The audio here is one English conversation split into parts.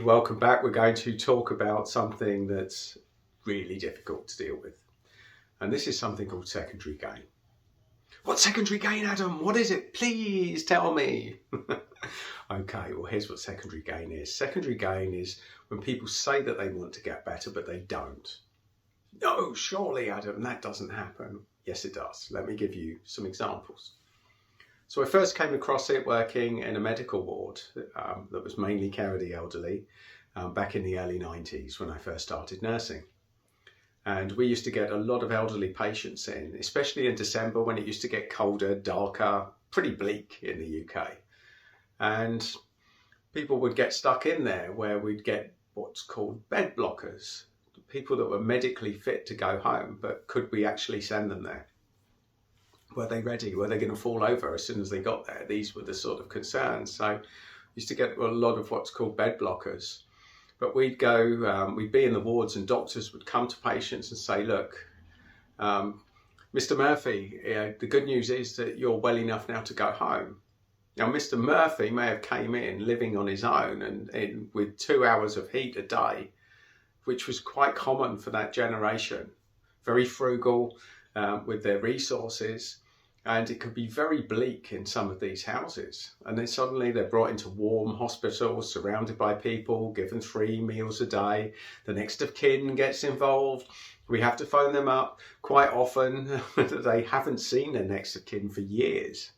Welcome back. We're going to talk about something that's really difficult to deal with. And this is something called secondary gain. What's secondary gain, Adam? What is it? Please tell me. Okay, well, here's what secondary gain is. Secondary gain is when people say that they want to get better, but they don't. No, surely, Adam, that doesn't happen. Yes, it does. Let me give you some examples. So I first came across it working in a medical ward that was mainly care of the elderly back in the early 90s when I first started nursing. And we used to get a lot of elderly patients in, especially in December when it used to get colder, darker, pretty bleak in the UK. And people would get stuck in there where we'd get what's called bed blockers, people that were medically fit to go home, but could we actually send them there? Were they ready? Were they going to fall over as soon as they got there? These were the sort of concerns. So we used to get a lot of what's called bed blockers. But we'd go, we'd be in the wards and doctors would come to patients and say, look, Mr. Murphy, the good news is that you're well enough now to go home. Now, Mr. Murphy may have came in living on his own and with 2 hours of heat a day, which was quite common for that generation. Very frugal with their resources. And it could be very bleak in some of these houses. And then suddenly they're brought into warm hospitals, surrounded by people, given 3 meals a day. The next of kin gets involved. We have to phone them up quite often that they haven't seen their next of kin for years.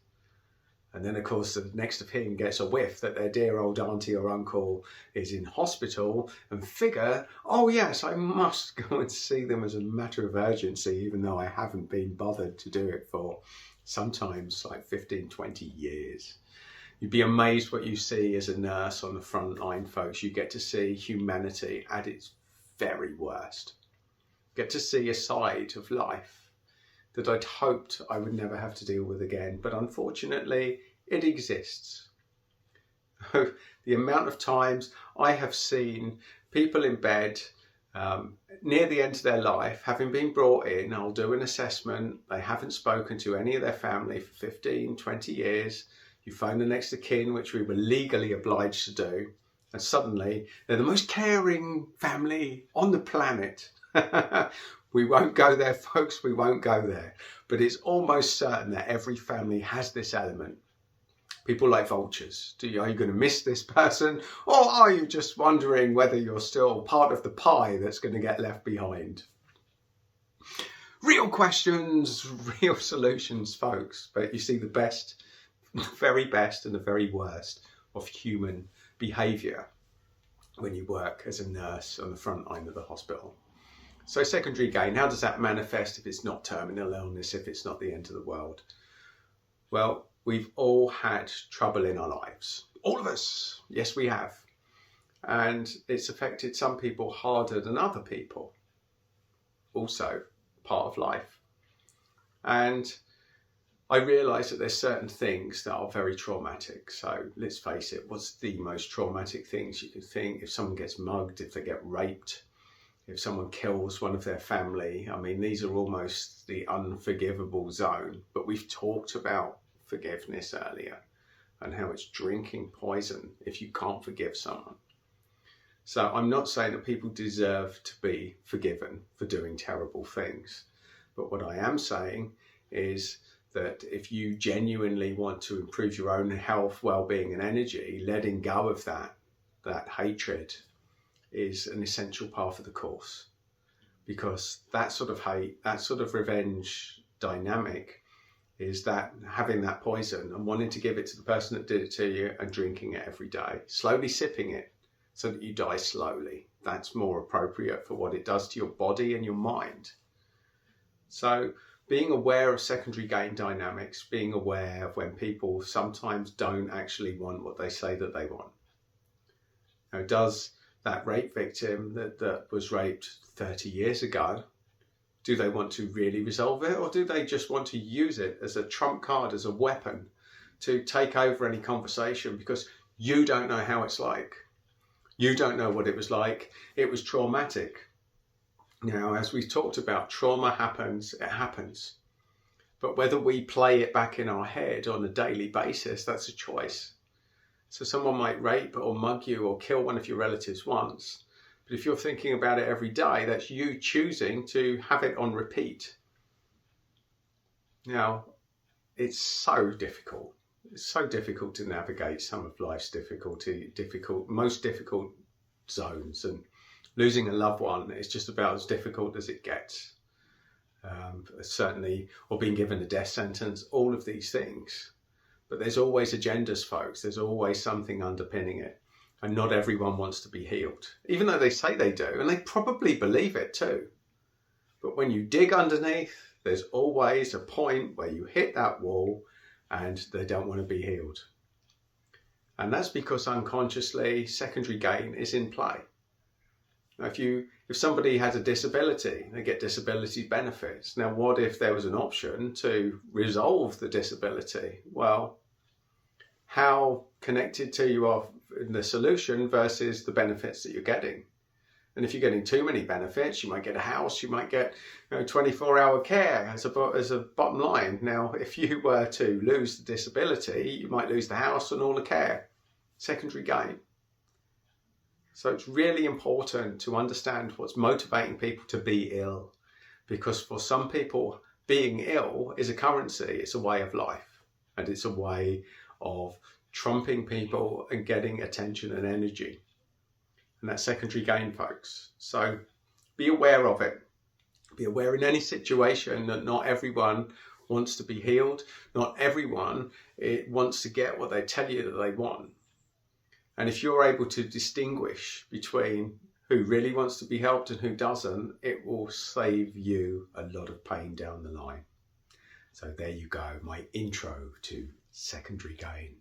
And then, of course, the next of kin gets a whiff that their dear old auntie or uncle is in hospital and figure, oh yes, I must go and see them as a matter of urgency, even though I haven't been bothered to do it for sometimes like 15, 20 years. You'd be amazed what you see as a nurse on the front line, folks. You get to see humanity at its very worst. Get to see a side of life that I'd hoped I would never have to deal with again, but unfortunately it exists. The amount of times I have seen people in bed near the end of their life, having been brought in, I'll do an assessment, they haven't spoken to any of their family for 15, 20 years, you phone the next of kin, which we were legally obliged to do, and suddenly they're the most caring family on the planet. We won't go there, folks, we won't go there. But it's almost certain that every family has this element. People like vultures. Are you going to miss this person? Or are you just wondering whether you're still part of the pie that's going to get left behind? Real questions, real solutions, folks. But you see the best, the very best and the very worst of human behaviour when you work as a nurse on the front line of the hospital. So secondary gain, how does that manifest if it's not terminal illness, if it's not the end of the world? Well, we've all had trouble in our lives. All of us. Yes, we have. And it's affected some people harder than other people. Also part of life. And I realise that there's certain things that are very traumatic. So let's face it, what's the most traumatic things you can think? If someone gets mugged, if they get raped, if someone kills one of their family, I mean, these are almost the unforgivable zone. But we've talked about forgiveness earlier and how it's drinking poison if you can't forgive someone. So I'm not saying that people deserve to be forgiven for doing terrible things. But what I am saying is that if you genuinely want to improve your own health, well-being and energy, letting go of that hatred is an essential part of the course, because that sort of hate, that sort of revenge dynamic is that having that poison and wanting to give it to the person that did it to you and drinking it every day, slowly sipping it so that you die slowly. That's more appropriate for what it does to your body and your mind. So being aware of secondary gain dynamics, being aware of when people sometimes don't actually want what they say that they want. Now, does that rape victim that was raped 30 years ago, do they want to really resolve it, or do they just want to use it as a trump card, as a weapon to take over any conversation because you don't know how it's like? You don't know what it was like. It was traumatic. Now, as we've talked about, trauma happens, it happens. But whether we play it back in our head on a daily basis, that's a choice. So someone might rape or mug you or kill one of your relatives once, but if you're thinking about it every day, that's you choosing to have it on repeat. Now, it's so difficult. It's so difficult to navigate some of life's most difficult zones, and losing a loved one is just about as difficult as it gets. Certainly, or being given a death sentence, all of these things. But there's always agendas, folks. There's always something underpinning it. And not everyone wants to be healed, even though they say they do, and they probably believe it too. But when you dig underneath, there's always a point where you hit that wall and they don't want to be healed. And that's because unconsciously secondary gain is in play. Now, if somebody has a disability, they get disability benefits. Now, what if there was an option to resolve the disability? Well, how connected to you are in the solution versus the benefits that you're getting? And if you're getting too many benefits, you might get a house, you might get 24-hour care as a bottom line. Now, if you were to lose the disability, you might lose the house and all the care. Secondary gain. So it's really important to understand what's motivating people to be ill, because for some people, being ill is a currency, it's a way of life, and it's a way of trumping people and getting attention and energy. And that's secondary gain, folks. So be aware of it. Be aware in any situation that not everyone wants to be healed. Not everyone wants to get what they tell you that they want. And if you're able to distinguish between who really wants to be helped and who doesn't, it will save you a lot of pain down the line. So there you go, my intro to secondary gain.